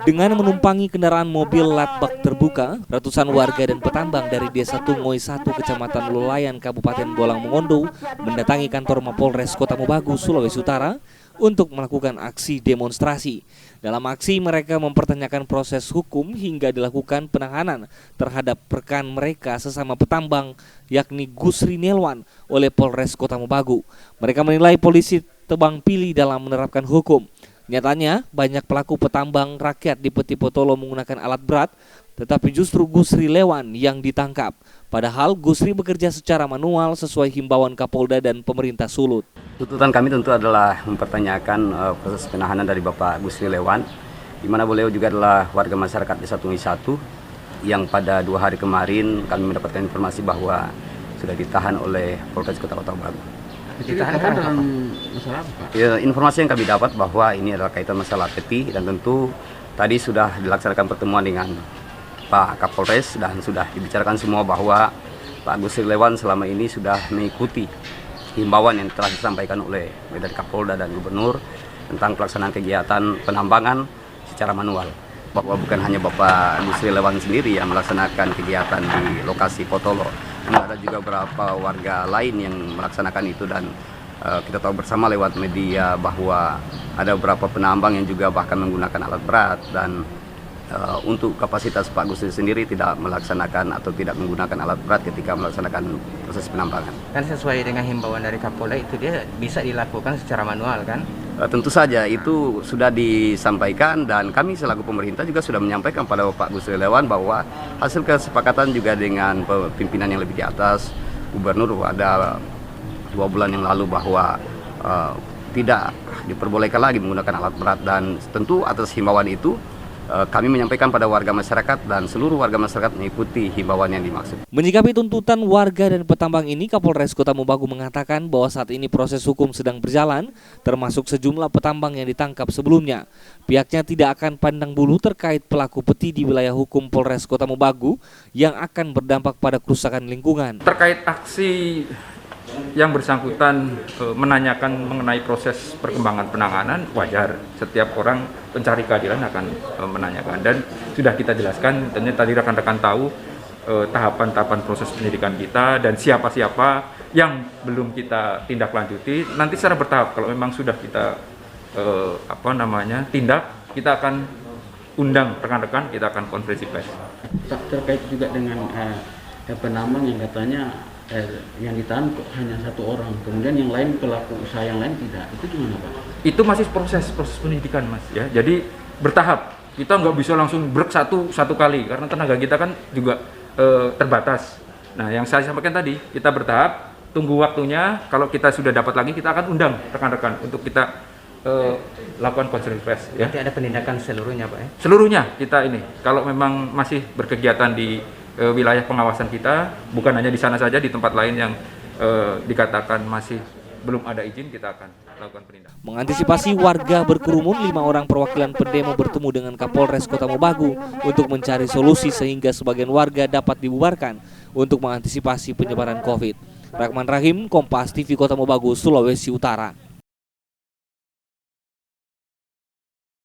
Dengan menumpangi kendaraan mobil lat bak terbuka, ratusan warga dan petambang dari Desa Tungoy 1, Kecamatan Lolayan, Kabupaten Bolang Mongondo mendatangi kantor Mapolres Kota Mobagu, Sulawesi Utara untuk melakukan aksi demonstrasi. Dalam aksi mereka mempertanyakan proses hukum hingga dilakukan penahanan terhadap rekan mereka sesama petambang yakni Gusri Nelwan oleh Polres Kota Mobagu. Mereka menilai polisi tebang pilih dalam menerapkan hukum. Nyatanya banyak pelaku petambang rakyat di Peti Potolo menggunakan alat berat, tetapi justru Gusri Lewan yang ditangkap. Padahal Gusri bekerja secara manual sesuai himbauan Kapolda dan pemerintah Sulut. Tuntutan kami tentu adalah mempertanyakan proses penahanan dari Bapak Gusri Lewan, di mana beliau juga adalah warga masyarakat Desa Tungoy 1 yang pada 2 hari kemarin kami mendapatkan informasi bahwa sudah ditahan oleh Polres Kota Mobagu. Ditahan dalam masalah apa? Ya, informasi yang kami dapat bahwa ini adalah kaitan masalah peti, dan tentu tadi sudah dilaksanakan pertemuan dengan Pak Kapolres dan sudah dibicarakan semua bahwa Pak Gusri Lewan selama ini sudah mengikuti himbauan yang telah disampaikan oleh dari Kapolda dan Gubernur tentang pelaksanaan kegiatan penambangan secara manual. Bahwa bukan hanya Bapak Gusri Lewan sendiri yang melaksanakan kegiatan di lokasi Potolo, ada juga beberapa warga lain yang melaksanakan itu, dan kita tahu bersama lewat media bahwa ada beberapa penambang yang juga bahkan menggunakan alat berat, dan untuk kapasitas Pak Gusri sendiri tidak melaksanakan atau tidak menggunakan alat berat ketika melaksanakan proses penambangan. Kan sesuai dengan himbauan dari Kapolda itu dia bisa dilakukan secara manual kan? Tentu saja itu sudah disampaikan, dan kami selaku pemerintah juga sudah menyampaikan pada Pak Gusri Lewan bahwa hasil kesepakatan juga dengan pimpinan yang lebih di atas, Gubernur ada 2 bulan yang lalu bahwa tidak diperbolehkan lagi menggunakan alat berat, dan tentu atas himbauan itu kami menyampaikan pada warga masyarakat dan seluruh warga masyarakat mengikuti himbauan yang dimaksud. Menyikapi tuntutan warga dan petambang ini, Kapolres Kota Mobagu mengatakan bahwa saat ini proses hukum sedang berjalan, termasuk sejumlah petambang yang ditangkap sebelumnya. Pihaknya tidak akan pandang bulu terkait pelaku peti di wilayah hukum Polres Kota Mobagu yang akan berdampak pada kerusakan lingkungan. Terkait aksi yang bersangkutan menanyakan mengenai proses perkembangan penanganan, wajar. Setiap orang pencari keadilan akan menanyakan, dan sudah kita jelaskan. Tentunya tadi rekan-rekan tahu tahapan-tahapan proses penyidikan kita dan siapa-siapa yang belum kita tindak lanjuti. Nanti secara bertahap, kalau memang sudah kita tindak, kita akan undang rekan-rekan, kita akan konferensi pers. Terkait juga dengan penambang yang katanya yang ditahan hanya 1 orang, kemudian yang lain pelaku usaha yang lain tidak, itu gimana Pak? Itu masih proses penyidikan Mas ya, jadi bertahap. Kita nggak bisa langsung brek satu kali karena tenaga kita kan juga terbatas. Nah yang saya sampaikan tadi, kita bertahap, tunggu waktunya. Kalau kita sudah dapat lagi, kita akan undang rekan-rekan untuk kita lakukan konferensi pers. Ya. Nanti ada penindakan seluruhnya Pak ya? Seluruhnya kita ini, kalau memang masih berkegiatan di wilayah pengawasan kita, bukan hanya di sana saja, di tempat lain yang dikatakan masih belum ada izin, kita akan lakukan penindakan. Mengantisipasi warga berkerumun, 5 orang perwakilan pendemo bertemu dengan Kapolres Kota Mobagu untuk mencari solusi sehingga sebagian warga dapat dibubarkan untuk mengantisipasi penyebaran COVID. Rahman Rahim, Kompas TV, Kota Mobagu, Sulawesi Utara.